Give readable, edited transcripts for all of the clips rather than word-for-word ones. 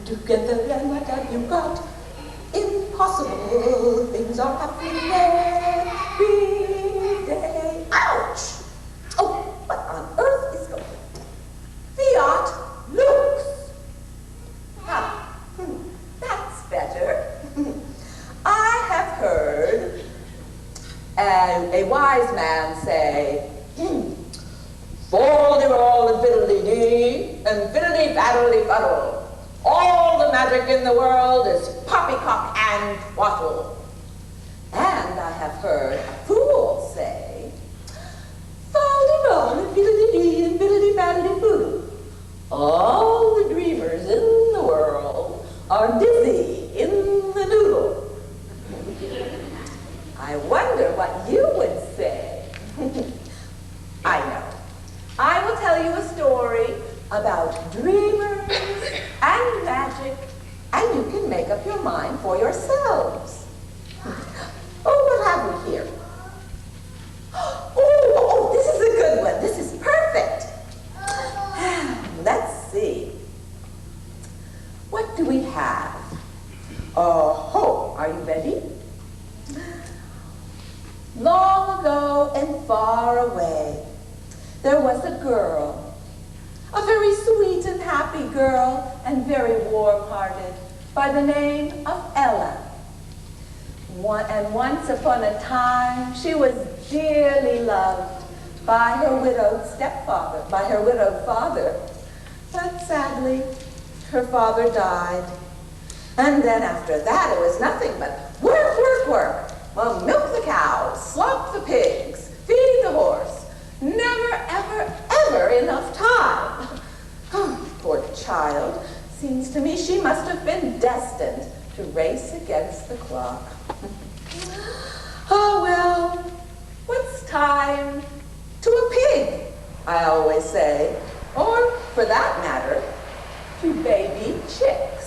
together and what have you got? Impossible things are happening every day. Ouch! Oh, what on earth is going on? Fiat Lux. Ah, that's better. I have heard a wise man say, Fol-de-rol and fiddle-dee-dee and fiddle-dee-faddle-dee-fuddle. All the magic in the world is poppycock and twaddle. And I have heard a fool say, Fol-de-rol and fiddle-dee-dee and fiddle-dee-faddle-dee-foodle. All the dreamers in the world are dizzy in the noodle. I wonder what you would say. I know. I will tell you a story about dreamers and magic, and you can make up your mind for yourselves. Oh, what have we here? Oh, this is a good one. This is perfect. Let's see. What do we have? Oh, are you ready? Long ago and far away, there was a girl, a very sweet and happy girl, and very warm-hearted, by the name of Ella. And once upon a time, she was dearly loved by her widowed stepfather, by her widowed father. But sadly, her father died. And then after that, it was nothing but work, work, work. Well, milk the cows, slop the pigs, feed the horse. Never, ever, ever enough time. Oh, poor child. Seems to me she must have been destined to race against the clock. Oh, well, what's time to a pig, I always say. Or, for that matter, to baby chicks.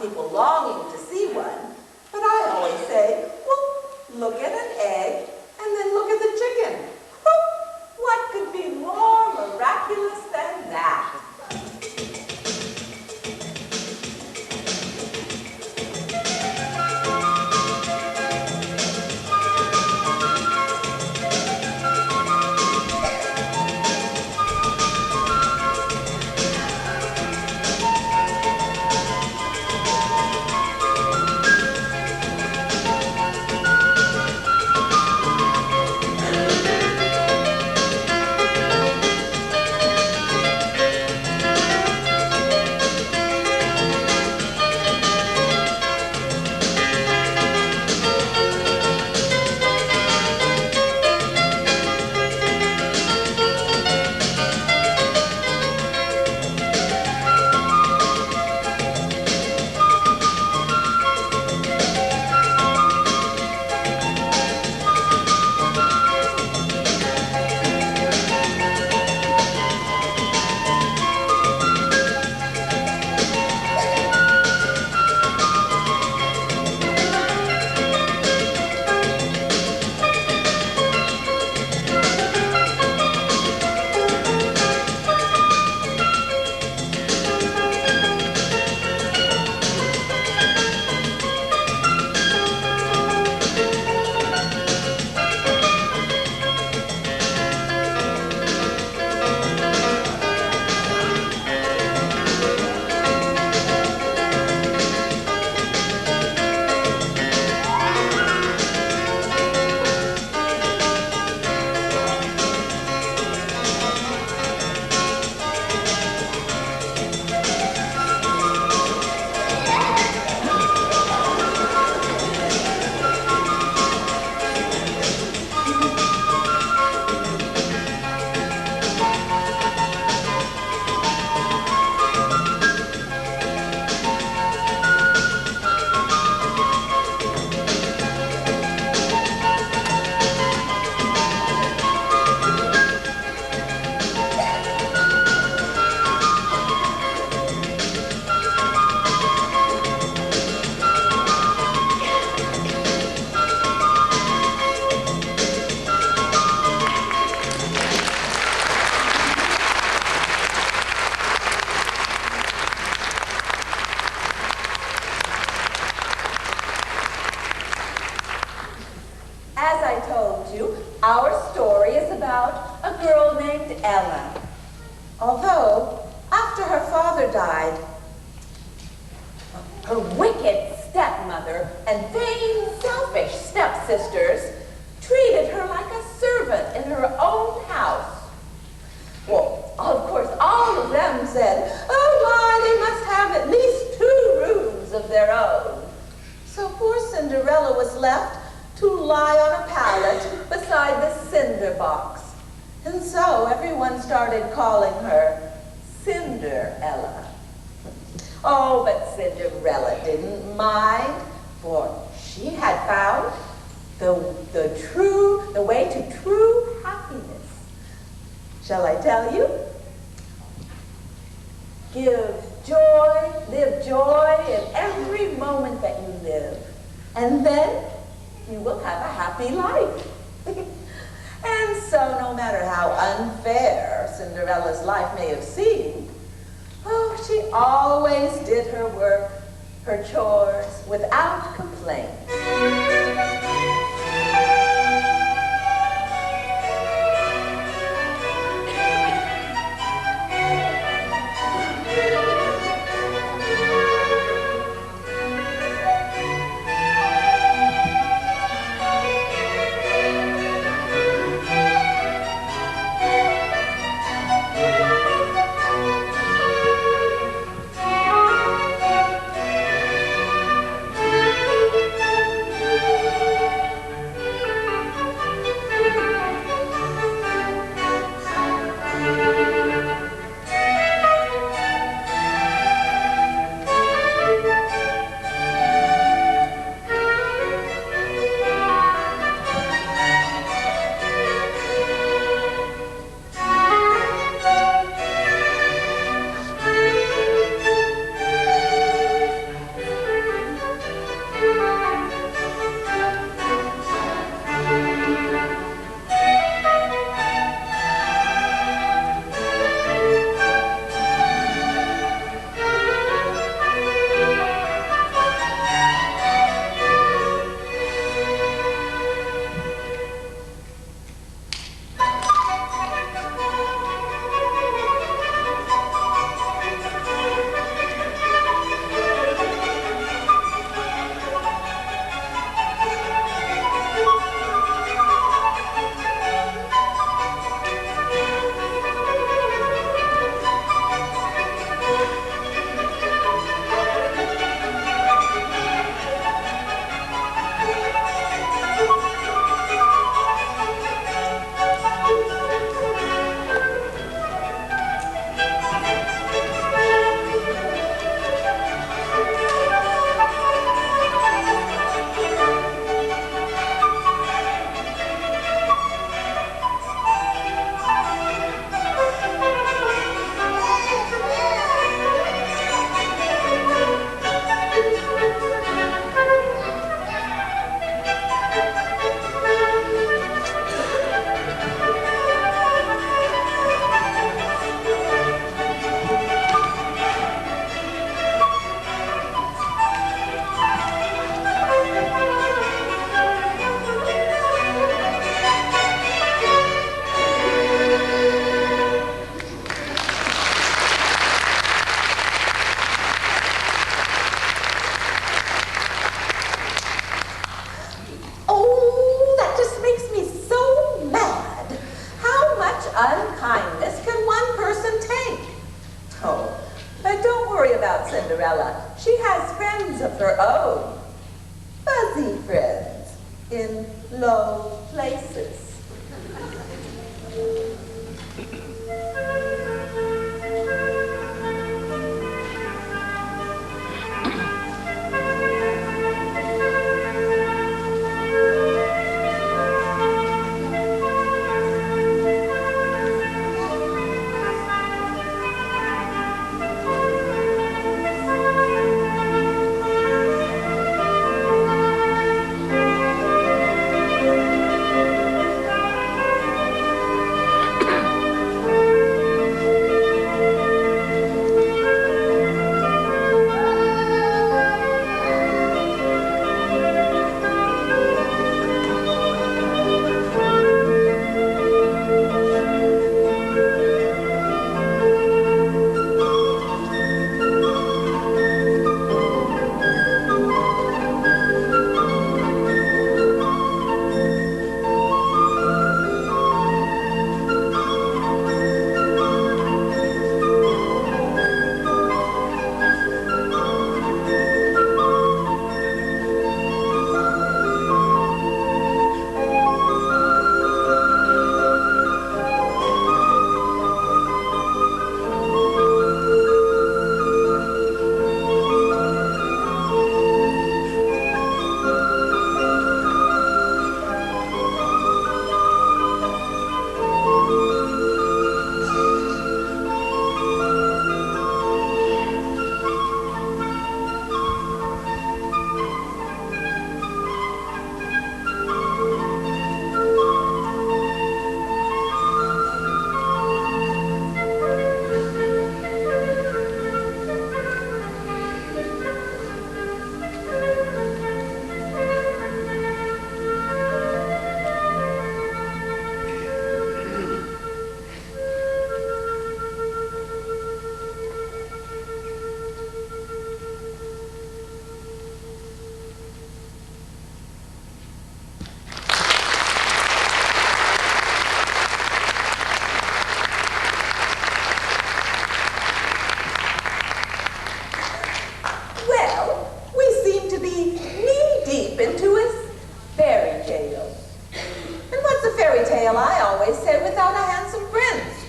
of people longing to see one, but I always say, well, look at an egg and then look at the chicken. What could be more miraculous than that? As I told you, our story is about a girl named Ella. Although, after her father died, her wicked stepmother and vain, selfish stepsisters treated her like a servant in her own house. Well, of course, all of them said, oh my, they must have at least 2 rooms of their own. So poor Cinderella was left to lie on a pallet beside the cinder box. And so everyone started calling her Cinderella. Oh, but Cinderella didn't mind, for she had found the way to true happiness. Shall I tell you? Live joy in every moment that you live, and then you will have a happy life. And so no matter how unfair Cinderella's life may have seemed, oh, she always did her work, her chores, without complaint. worry about Cinderella. She has friends of her own. Fuzzy friends in low places. I always said, without a handsome prince.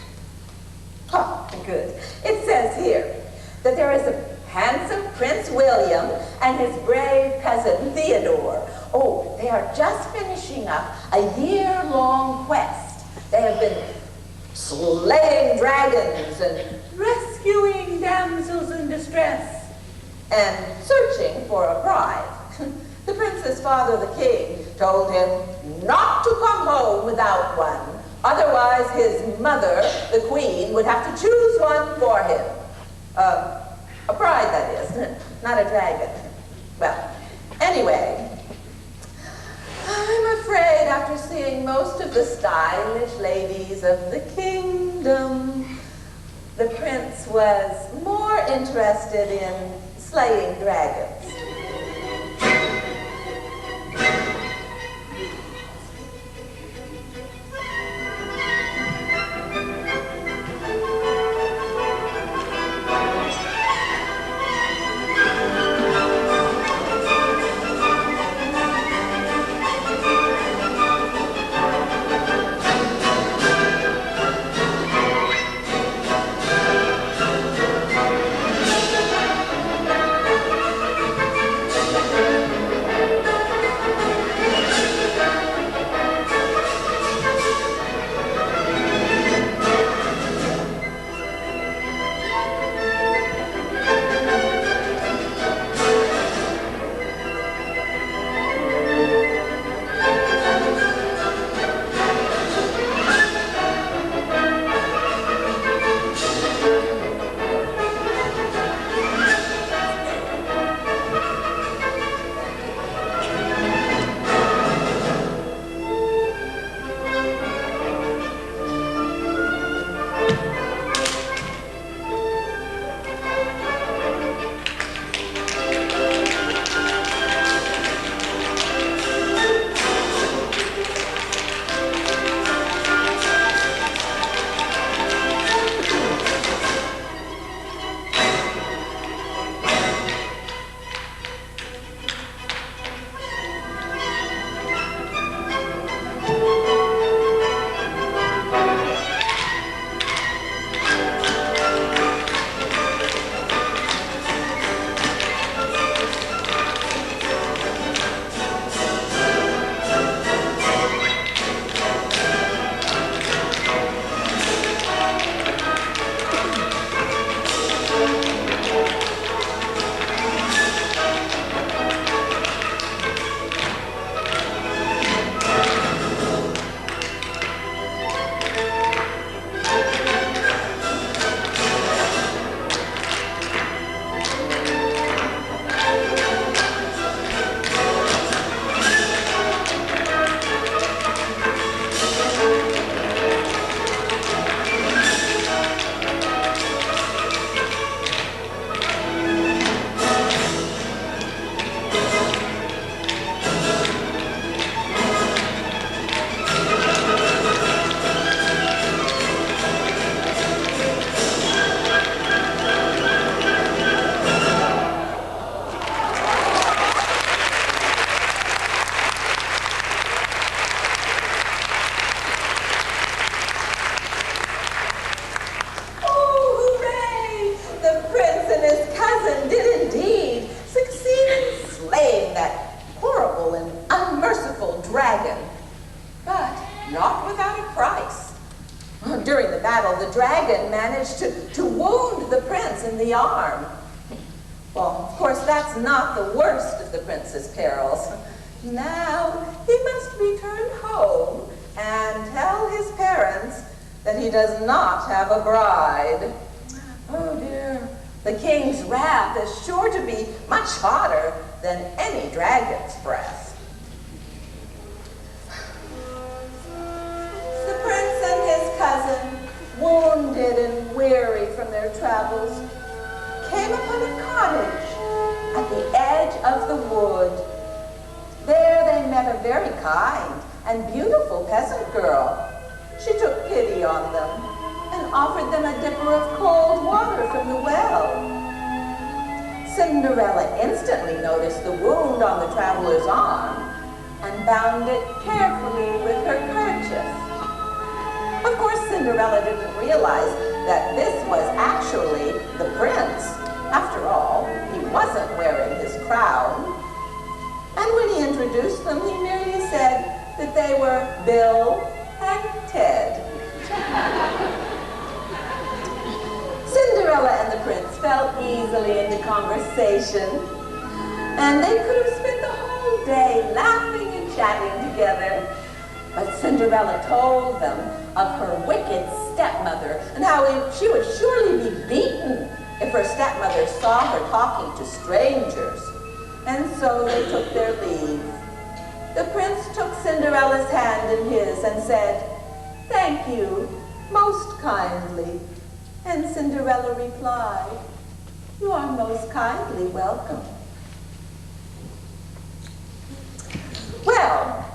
Oh, good. It says here that there is a handsome Prince William and his brave cousin Theodore. Oh, they are just finishing up a year-long quest. They have been slaying dragons and rescuing damsels in distress and searching for a bride. The prince's father, the king, told him not to come home without one. Otherwise, his mother, the queen, would have to choose one for him. A bride, that is, not a dragon. Well, anyway, I'm afraid after seeing most of the stylish ladies of the kingdom, the prince was more interested in slaying dragons. in the arm. Well, of course, that's not the worst of the prince's perils. Now, he must return home and tell his parents that he does not have a bride. Oh dear, the king's wrath is sure to be much hotter than any dragon's breath. The prince and his cousin, wounded and weary from their travels, came upon a cottage at the edge of the wood. There they met a very kind and beautiful peasant girl. She took pity on them and offered them a dipper of cold water from the well. Cinderella instantly noticed the wound on the traveler's arm and bound it carefully with her kerchief. Of course, Cinderella didn't realize that this was actually the prince. After all, he wasn't wearing his crown. And when he introduced them, he merely said that they were Bill and Ted. Cinderella and the prince fell easily into conversation, and they could have spent the whole day laughing and chatting together. But Cinderella told them of her wicked stepmother and how she would surely be beaten if her stepmother saw her talking to strangers. And so they took their leave. The prince took Cinderella's hand in his and said, "Thank you, most kindly." And Cinderella replied, "You are most kindly welcome." Well,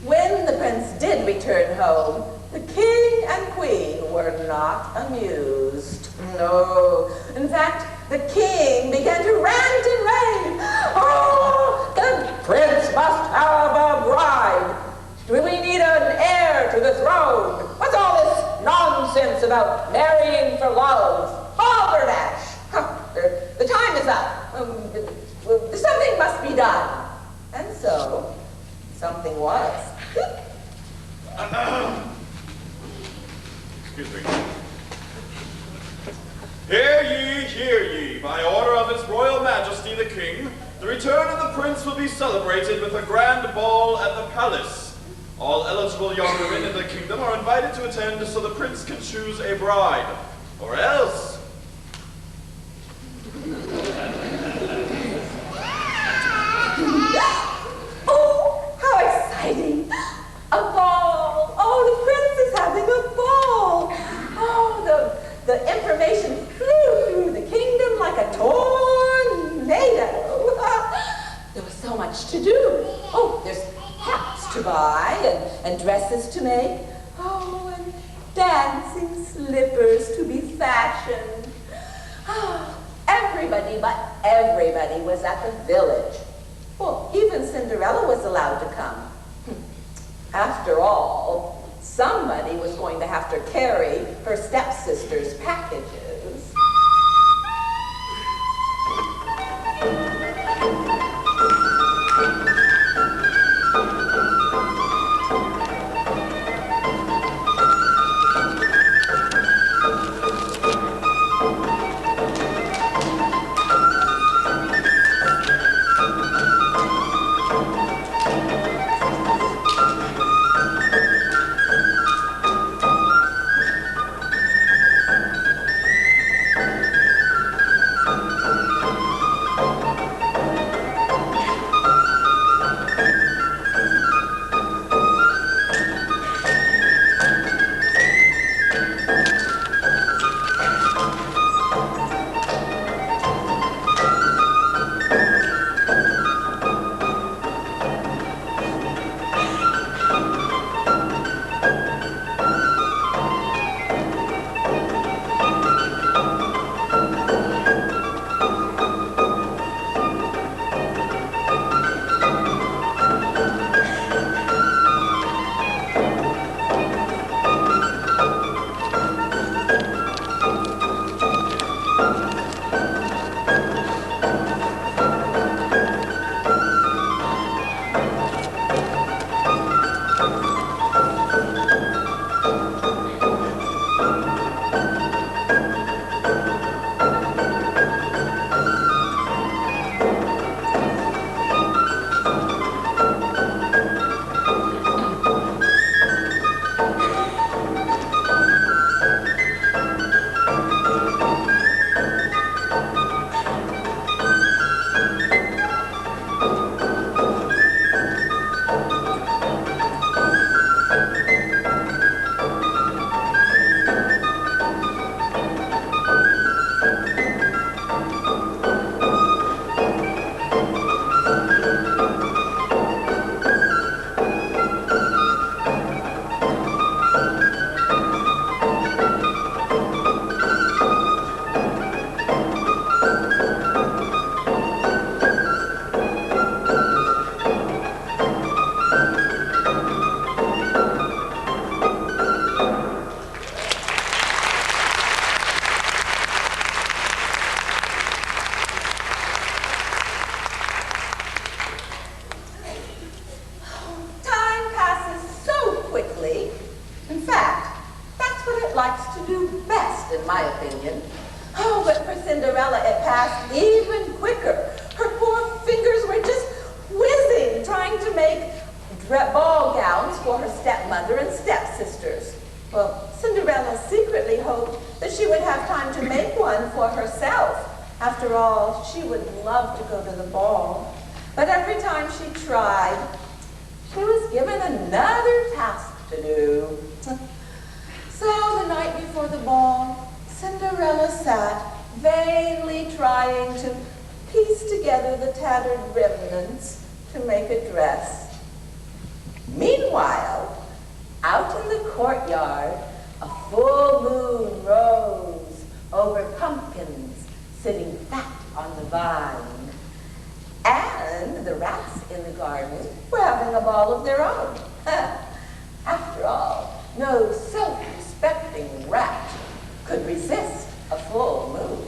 when the prince did return home, the king and queen were not amused. No. In fact, the king began to rant and rave. "Oh, the prince must have a bride. Do we need an heir to the throne? What's all this nonsense about marrying for love? Balderdash! The time is up. Something must be done." And so, something was. Excuse me. Hear ye, by order of His Royal Majesty the King, the return of the Prince will be celebrated with a grand ball at the palace. All eligible young women in the kingdom are invited to attend so the Prince can choose a bride. Or else... Oh, how exciting! A ball! Oh, the prince is having a ball! Oh, the information flew through the kingdom like a tornado. There was so much to do. Oh, there's hats to buy and dresses to make. Oh, and dancing slippers to be fashioned. Oh, everybody but everybody was at the village. Well, even Cinderella was allowed to come. After all, somebody was going to have to carry her stepsister's packages. task even quicker. Her poor fingers were just whizzing, trying to make ball gowns for her stepmother and stepsisters. Well, Cinderella secretly hoped that she would have time to make one for herself. After all, she would love to go to the ball. But every time she tried, she was given another task to do. So the night before the ball, Cinderella sat, vainly trying to piece together the tattered remnants to make a dress. Meanwhile, out in the courtyard, a full moon rose over pumpkins sitting fat on the vine. And the rats in the garden were having a ball of their own. After all, no self-respecting rat could resist a full moon.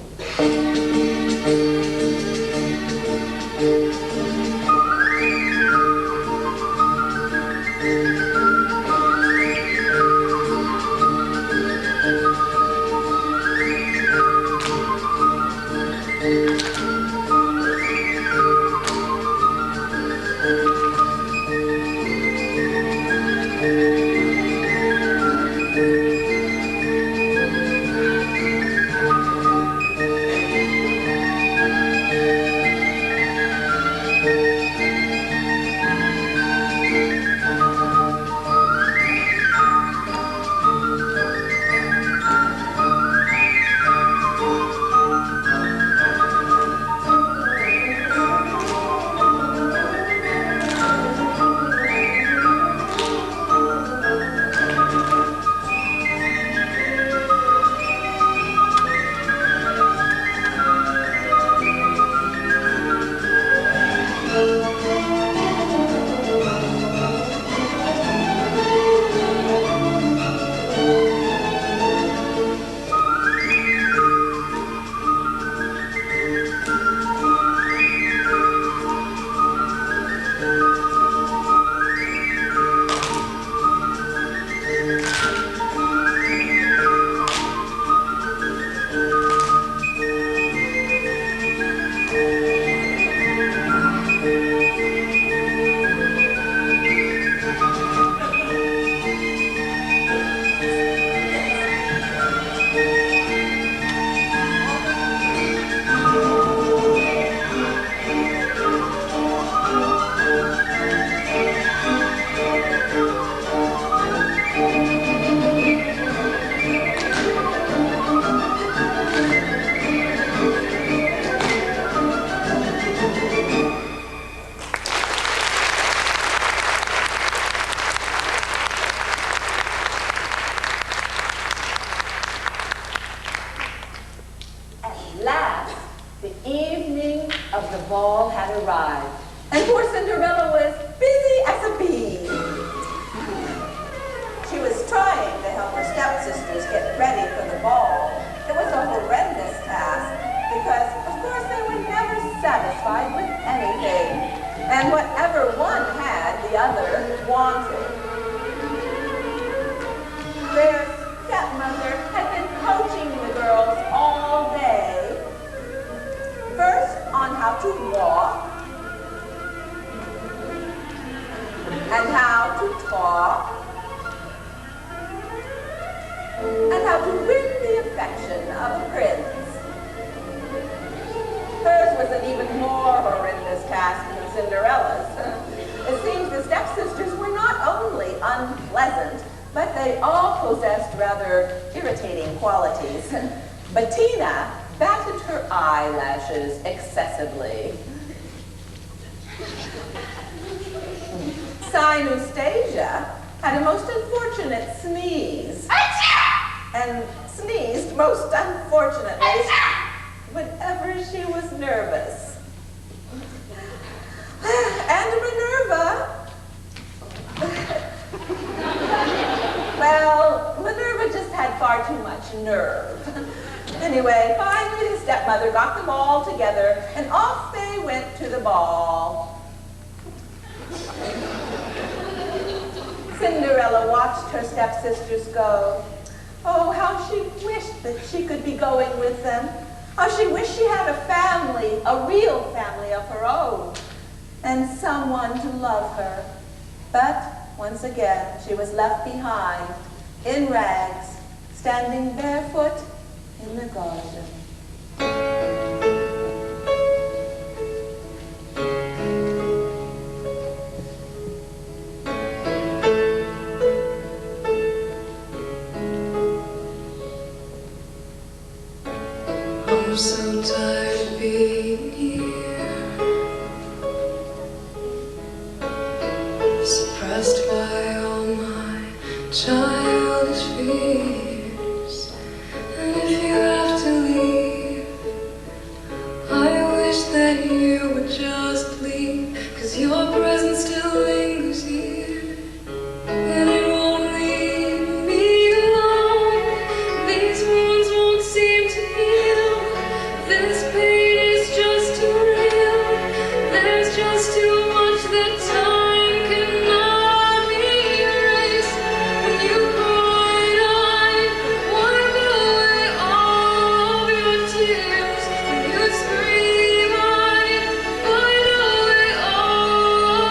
ball had arrived, and poor Cinderella was busy as a bee. She was trying to help her stepsisters get ready for the ball. It was a horrendous task because, of course, they were never satisfied with anything, and whatever one had, the other wanted. Their stepmother had been coaching the girls all day. First, on how to walk, and how to talk, and how to win the affection of a prince. Hers was an even more horrendous task than Cinderella's. It seems the stepsisters were not only unpleasant, but they all possessed rather irritating qualities. Bettina batted her eyelashes excessively. Synastasia had a most unfortunate sneeze, and sneezed most unfortunately whenever she was nervous. And Minerva, well, Minerva just had far too much nerve. Anyway, finally the stepmother got them all together, and off they went to the ball. Cinderella watched her stepsisters go. Oh, how she wished that she could be going with them. How she wished she had a a real family of her own, and someone to love her. But once again, she was left behind, in rags, standing barefoot in the garden. I'm so tired of being here, suppressed by all my childish fears. And if you have to leave, I wish that you would just leave, 'cause your presence still lingers here, and it won't leave me alone. These wounds won't seem to heal. This pain is just too real. There's just too much that time cannot erase. When you cried, I'd wipe away all of your tears. When you'd scream, I'd find a way all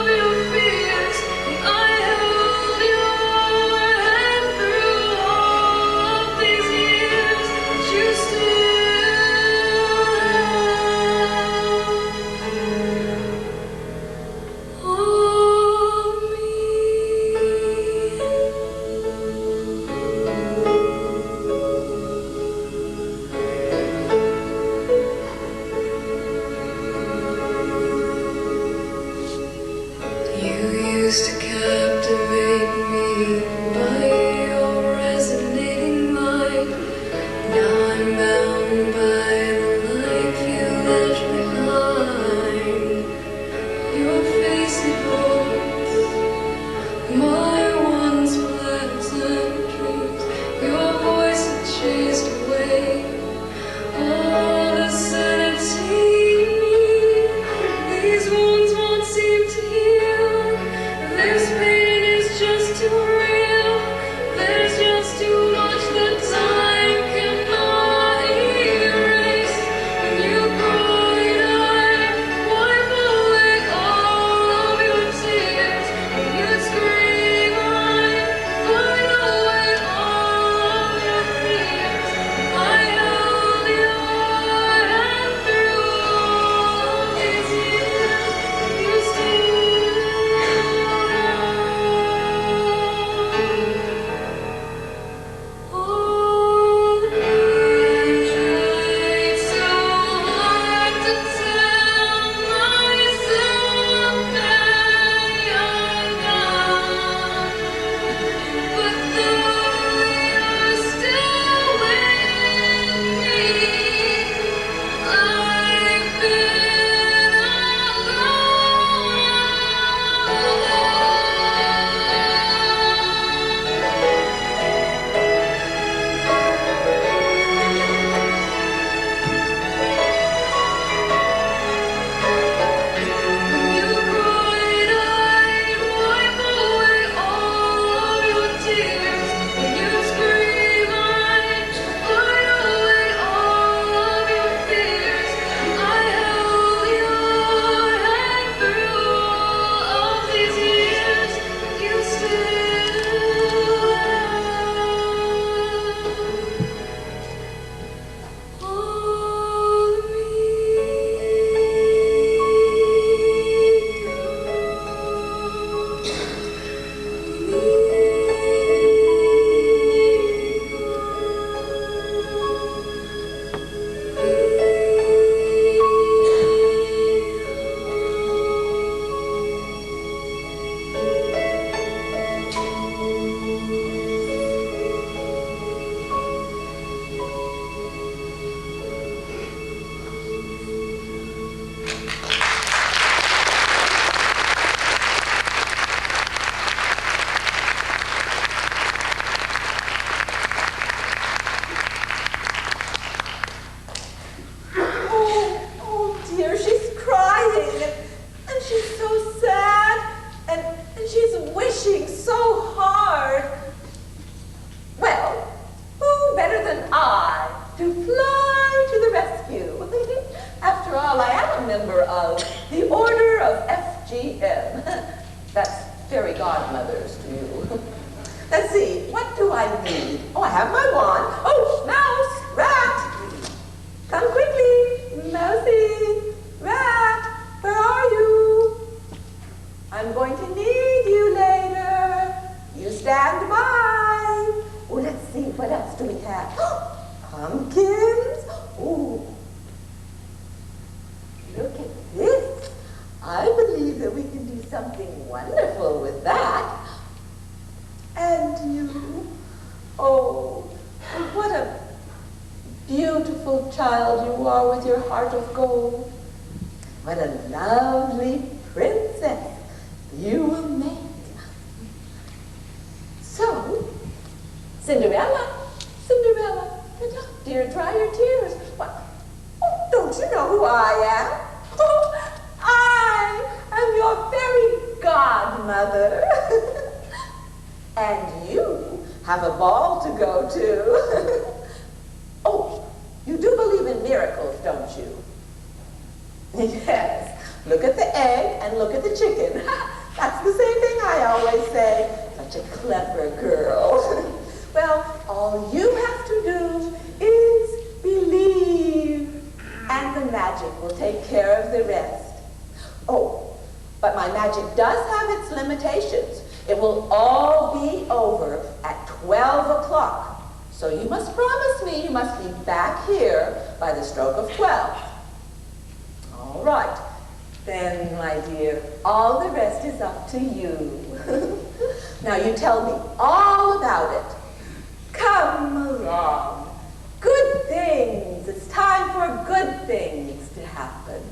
member of the Order of FGM. That's fairy godmothers to you. Let's see, what do I need? Oh, I have my wand. Oh, mouse, rat. Come quickly, mousy, rat, where are you? I'm going to need you later. You stand by. Oh, let's see, what else do we have? Pumpkins. Oh, look at this. I believe that we can do something wonderful with that. And you, oh, what a beautiful child you are with your heart of gold. What a lovely princess you will make. So, Cinderella, Cinderella, get up, dear, dry your tears. What? Oh, don't you know who I am? Oh, I am your fairy godmother. And you have a ball to go to. Oh, you do believe in miracles, don't you? Yes. Look at the egg and look at the chicken. That's the same thing I always say. Such a clever girl. Well, all you have to do is believe, and the magic will take care of the rest. Oh, but my magic does have its limitations. It will all be over at 12 o'clock. So you must promise me you must be back here by the stroke of 12. All right. Then, my dear, all the rest is up to you. Now you tell me all about it. Come along. Good things. It's time for good things to happen.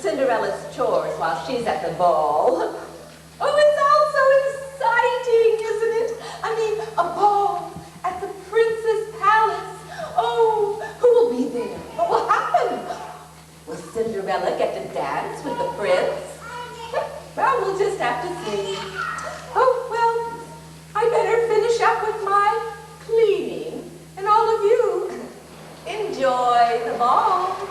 Cinderella's chores while she's at the ball. Oh, it's all so exciting, isn't it? I mean, a ball at the prince's palace. Oh, who will be there? What will happen? Will Cinderella get to dance with the prince? Well, we'll just have to see. Oh, well, I better finish up with my cleaning, and all of you enjoy the ball.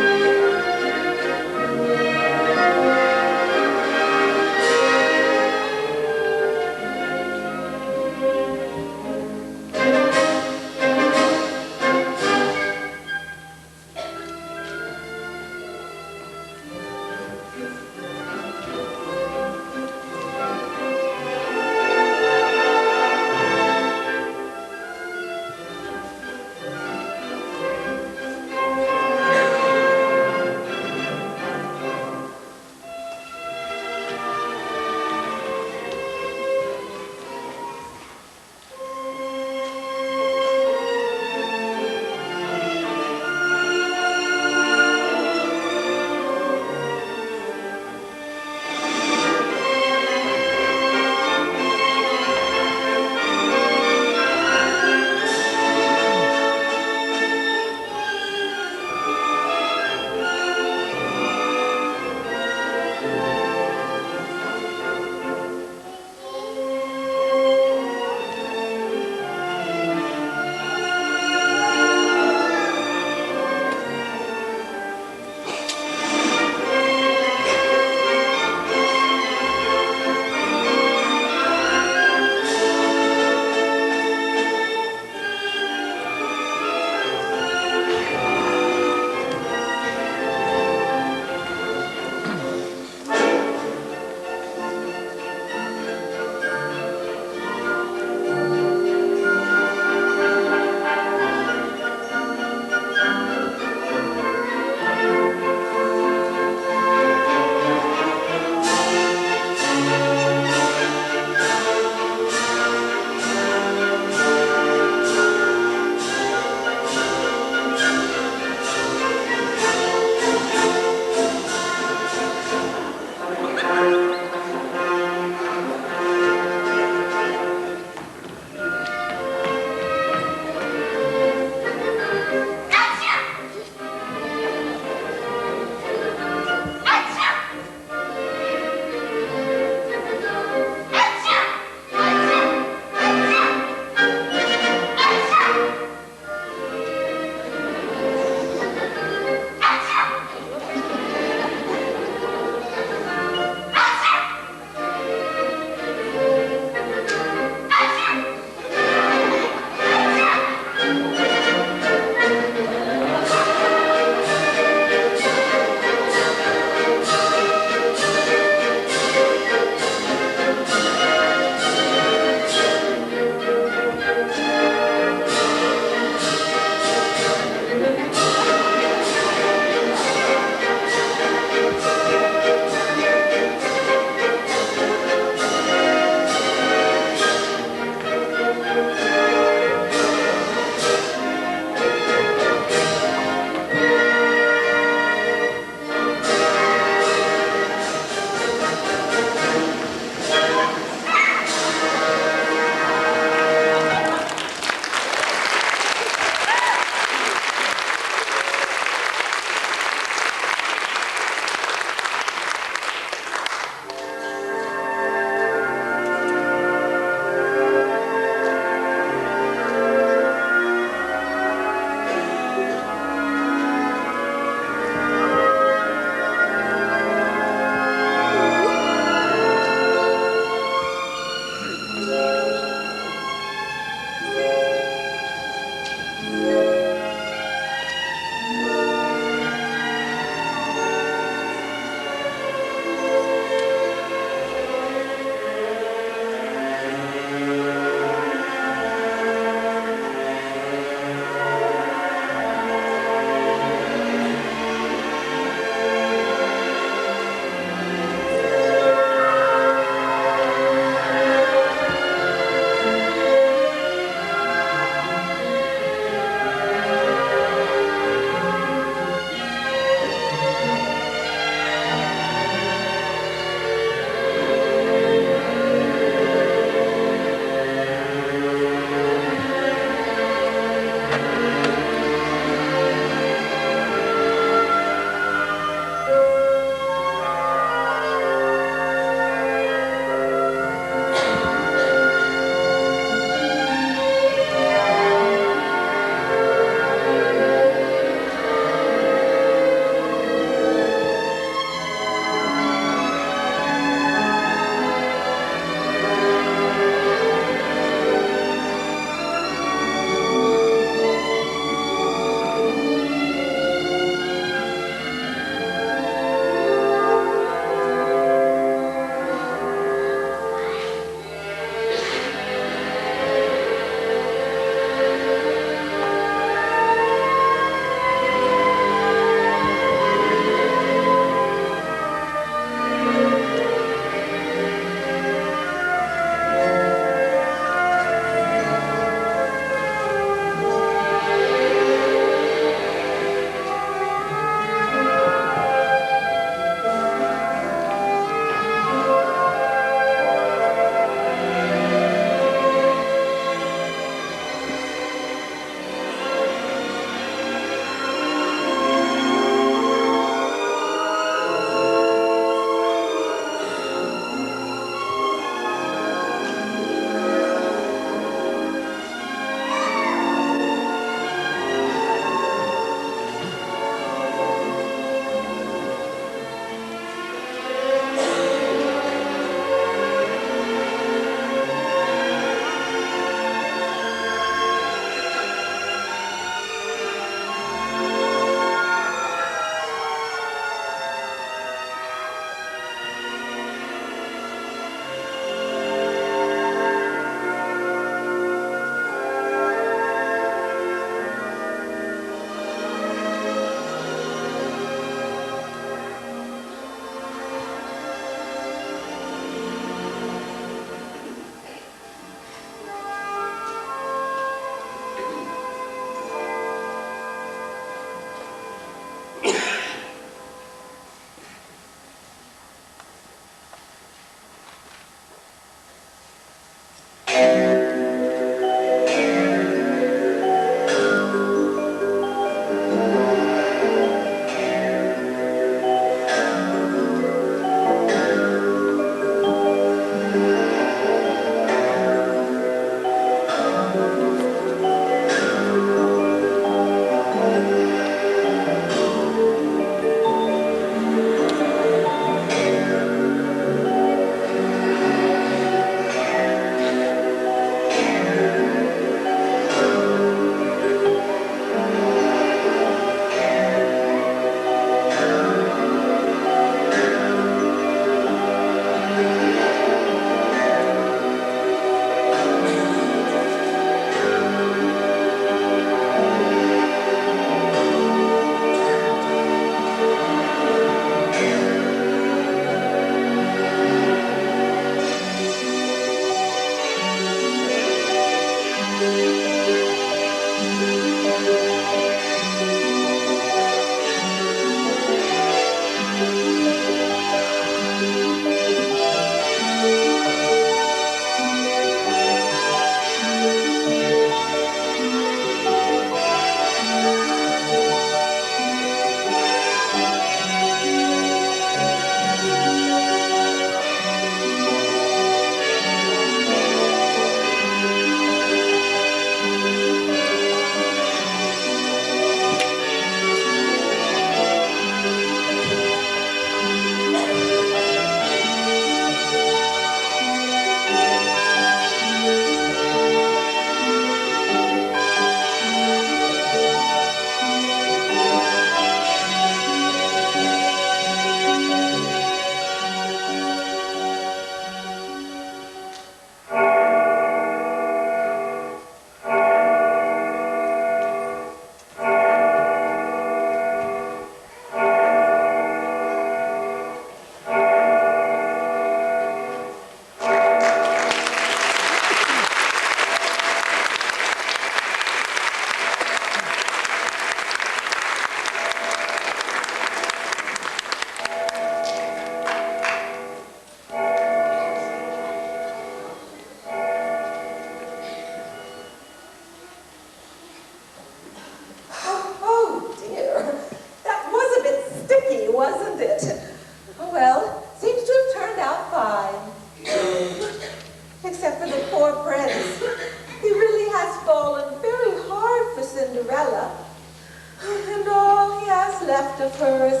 left of hers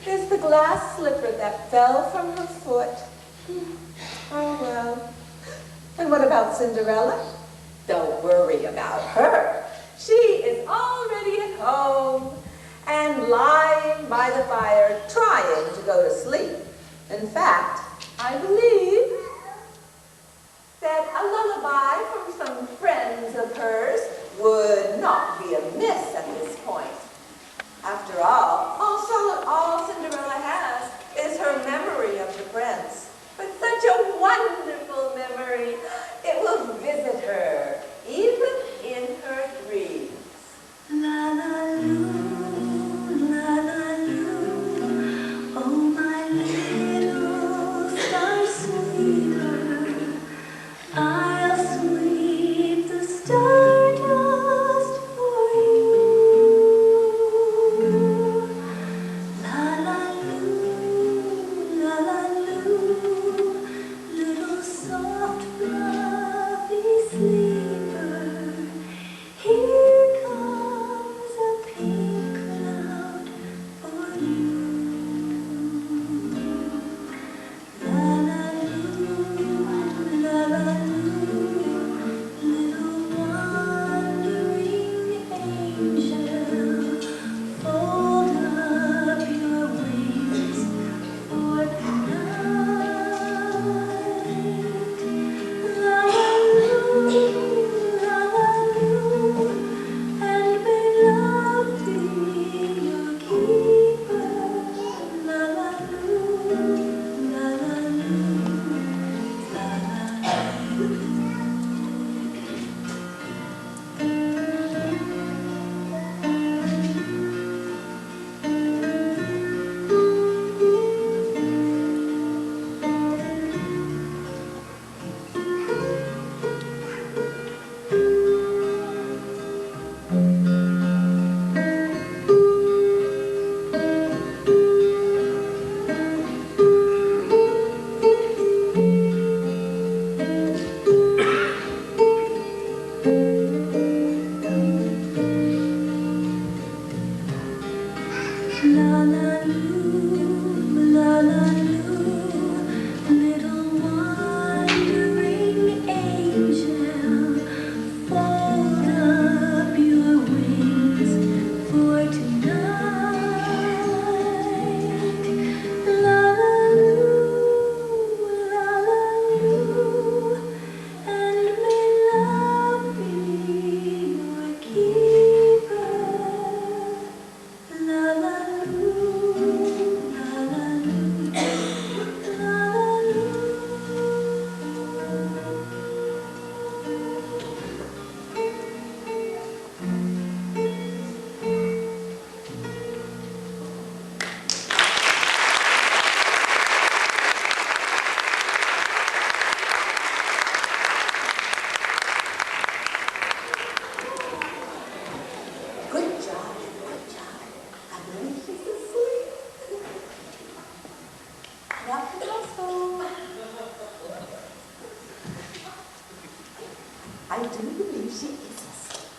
is the glass slipper that fell from her foot. Oh, well. And what about Cinderella? Don't worry about her. She is already at home and lying by the fire trying to go to sleep. In fact, I believe that a lullaby from some friends of hers would not be amiss at this point. After all Cinderella has is her memory of the prince. But such a wonderful memory. It will visit her, even in her dreams. La la loo, la la loo, oh my little star sweeper, I'll sweep the stardust for you. La la loo, la la loo, little soft fluffy sleeper, here comes a pink cloud for you. La la loo, la la loo, little wandering angel, fold up your wings for tonight. La la loo, la la loo, and may love be your keeper. La la loo, la la loo, la la loo. La la loo, la la loo, little wandering angel, fold up your wings for tonight. La la loo, la la loo, and may love be your keeper. La la loo, la la loo, la la loo. Good job, good job. I believe she's asleep. Not the household. I do believe she is asleep.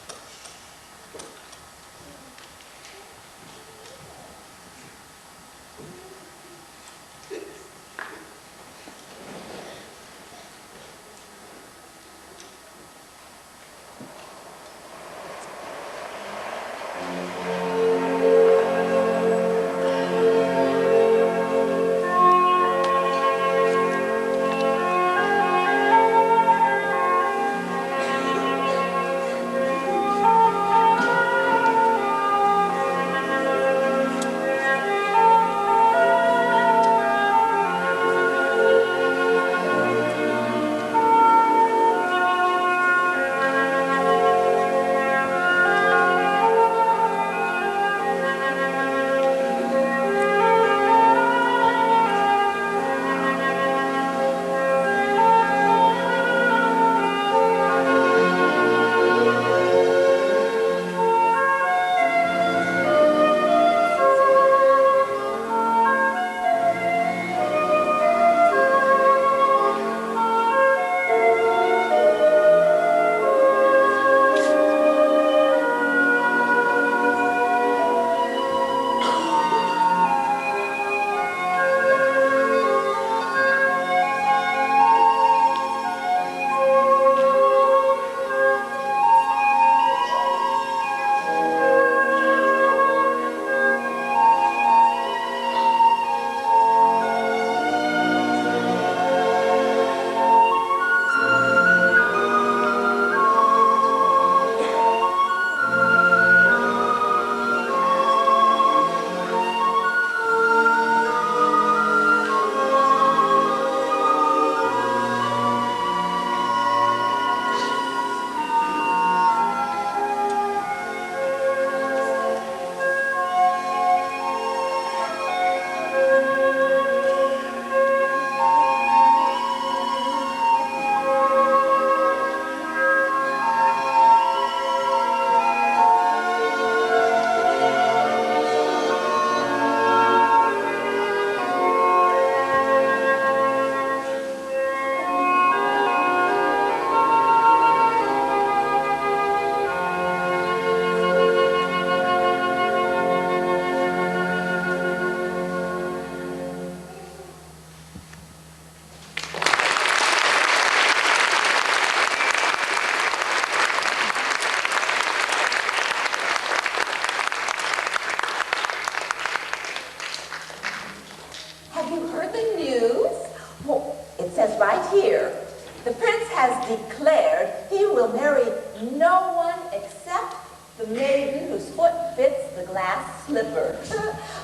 has declared he will marry no one except the maiden whose foot fits the glass slipper.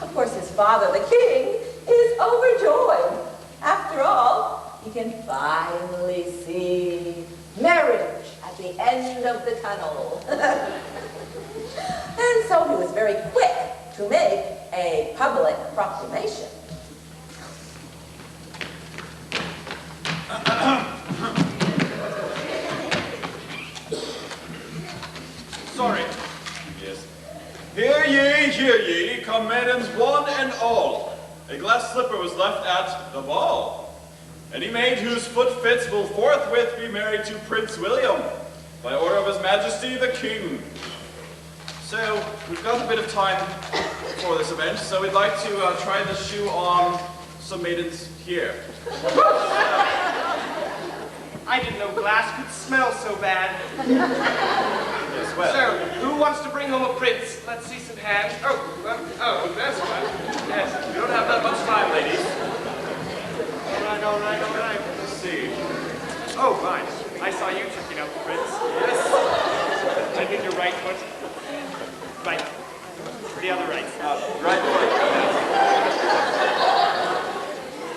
Of course, his father, the king, is overjoyed. After all, he can finally see marriage at the end of the tunnel. And so he was very quick to make a public proclamation. Sorry. Yes. Hear ye, come maidens one and all. A glass slipper was left at the ball. Any maid whose foot fits will forthwith be married to Prince William, by order of His Majesty the King. So, we've got a bit of time for this event, so we'd like to try this shoe on some maidens here. I didn't know glass could smell so bad. Yes, well. So, who wants to bring home a prince? Let's see some hands. Oh, that's one. Yes. We don't have that much time, ladies. All right. Let's see. Oh, fine. I saw you checking out the prince. Yes. I think you're right foot. Right. The other right. Right foot.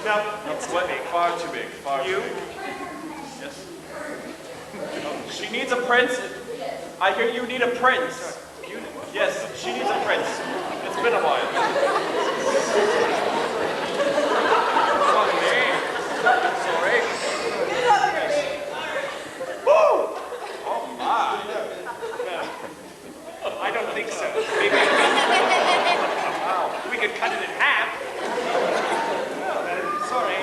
No, it's too big. Far too big. Far You? too big. Yes. She needs a prince. I hear you need a prince. Yes, she needs a prince. It's been a while. Sorry. Woo! Oh my. I don't think so. Maybe we could cut it in half. Sorry.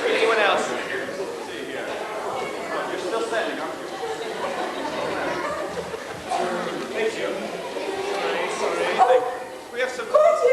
Anyone else? See here. Oh, you're still standing, aren't you? Thank you. Sorry. We have some. Courtiers!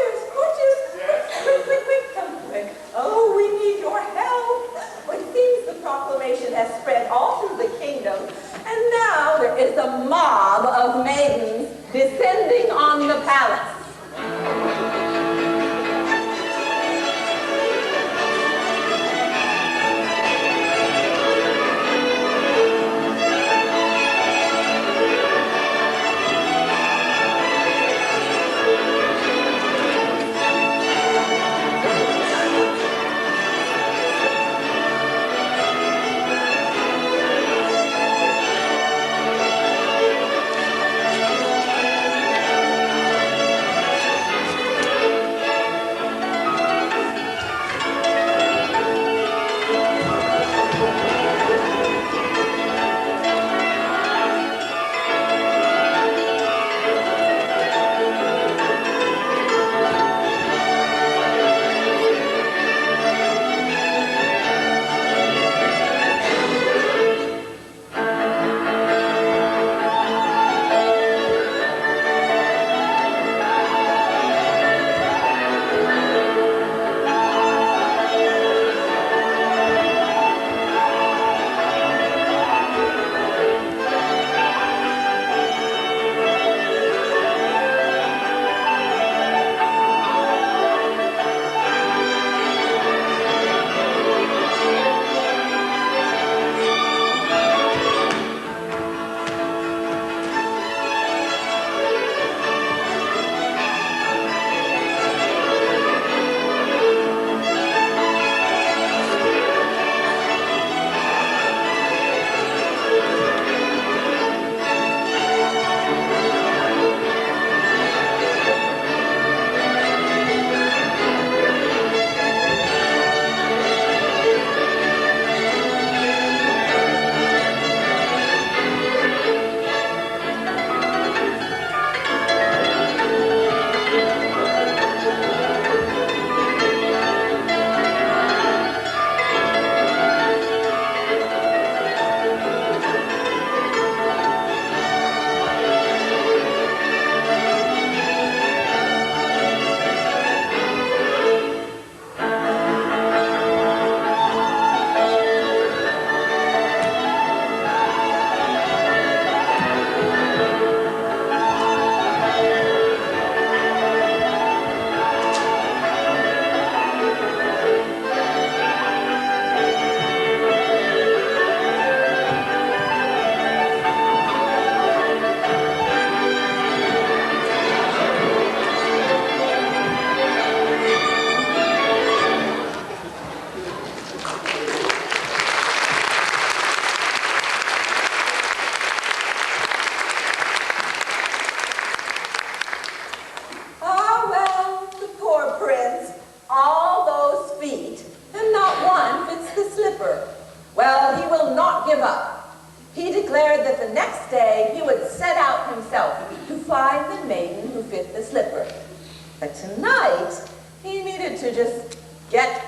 tonight he needed to just get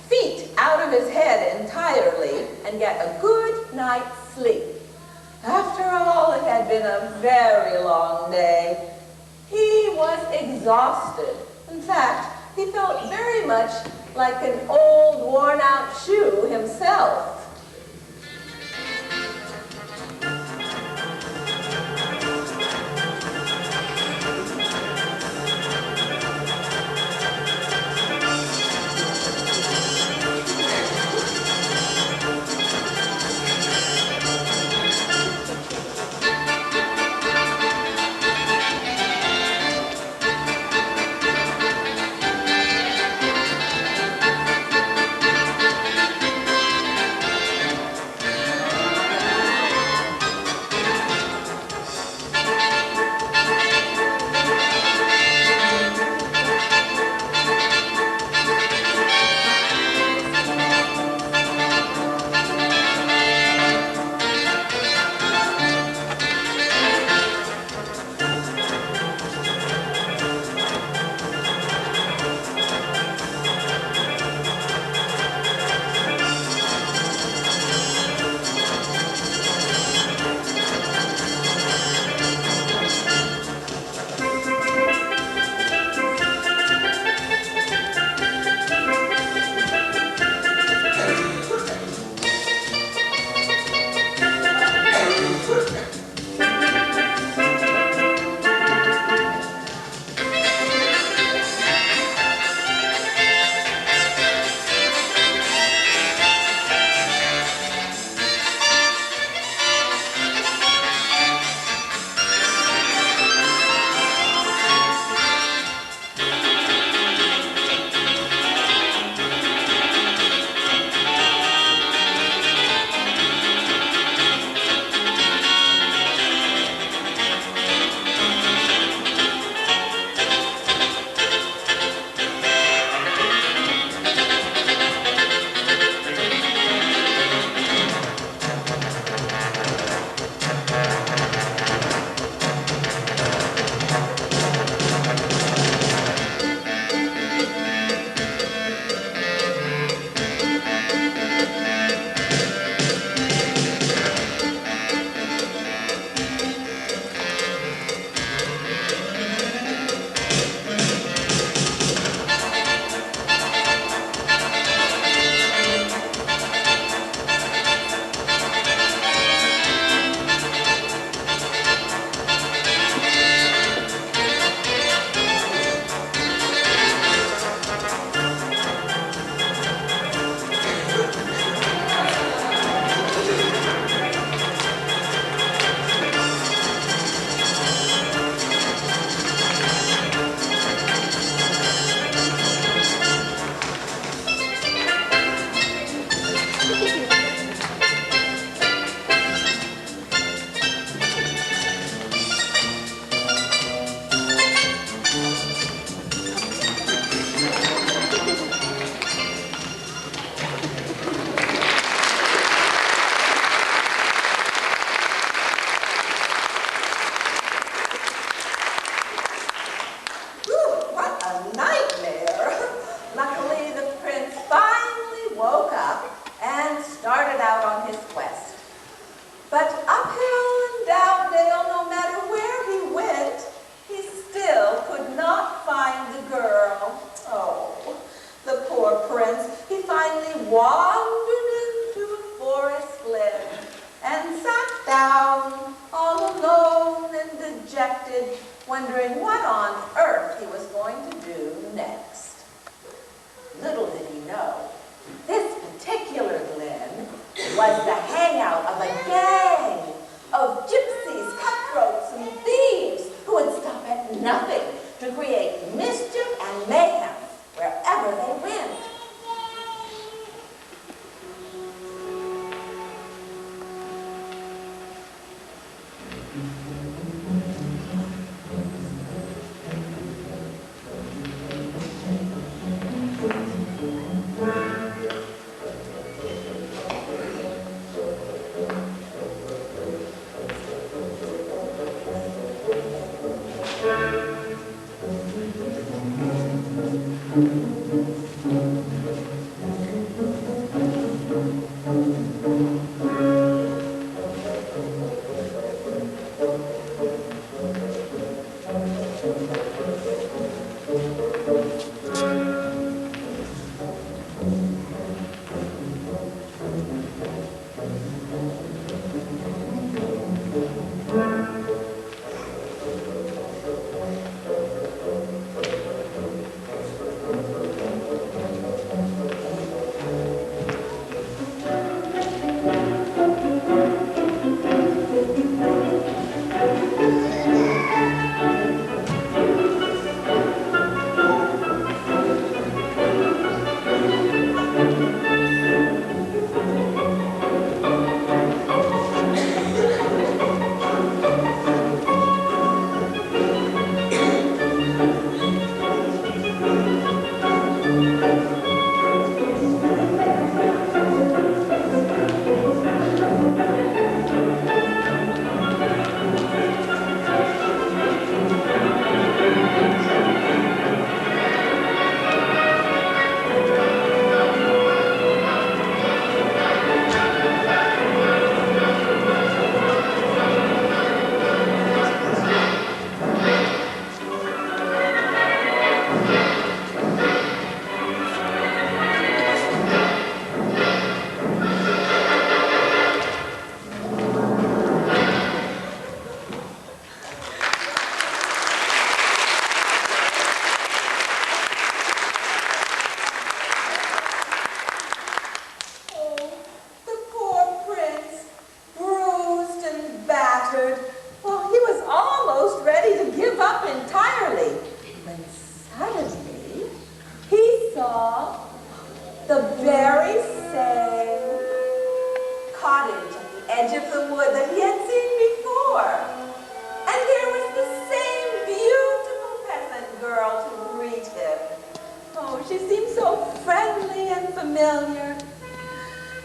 feet out of his head entirely and get a good night's sleep. After all, it had been a very long day. He was exhausted. In fact, he felt very much like an old, worn-out shoe himself. wondering what on earth he was going to do next. Little did he know, this particular glen was the hangout of a gang of gypsies, cutthroats, and thieves who would stop at nothing to create mischief and mayhem wherever they went.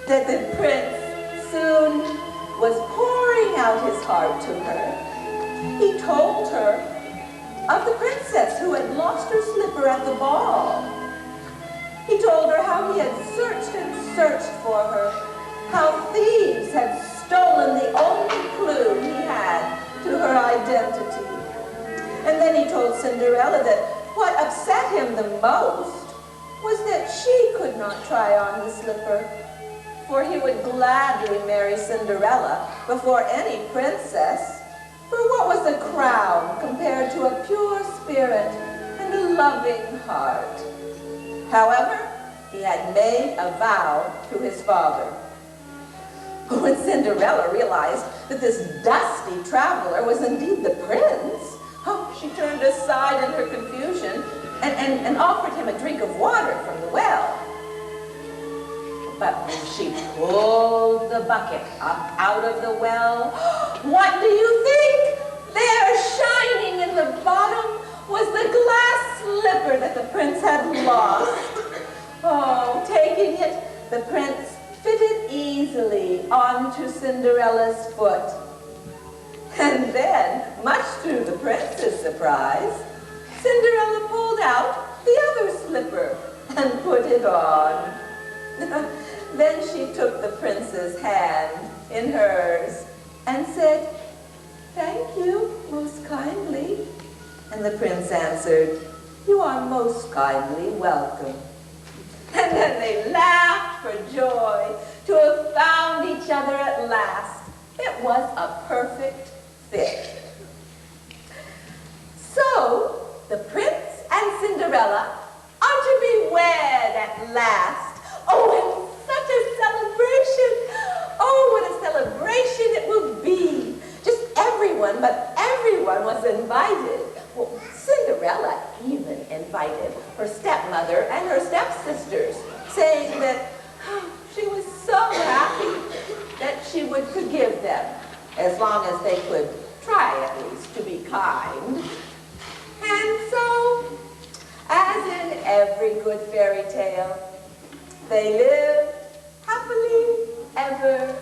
That the prince soon was pouring out his heart to her. He told her of the princess who had lost her slipper at the ball. He told her how he had searched and searched for her, how thieves had stolen the only clue he had to her identity. And then he told Cinderella that what upset him the most was that she could not try on the slipper, for he would gladly marry Cinderella before any princess. For what was a crown compared to a pure spirit and a loving heart? However, he had made a vow to his father. When Cinderella realized that this dusty traveler was indeed the prince, she turned aside in her confusion and offered him a drink of water from the well. But when she pulled the bucket up out of the well, what do you think? There, shining in the bottom, was the glass slipper that the prince had lost. Oh, taking it, the prince fitted easily onto Cinderella's foot. And then, much to the prince's surprise, Cinderella pulled out the other slipper and put it on. Then she took the prince's hand in hers and said, "Thank you most kindly." And the prince answered, "You are most kindly welcome." And then they laughed for joy to have found each other at last. It was a perfect fit. So, the prince and Cinderella are to be wed at last. Oh, and such a celebration! Oh, what a celebration it will be! Just everyone, but everyone was invited. Well, Cinderella even invited her stepmother and her stepsisters, saying that she was so happy that she would forgive them, as long as they could try at least to be kind. And so, as in every good fairy tale, they lived happily ever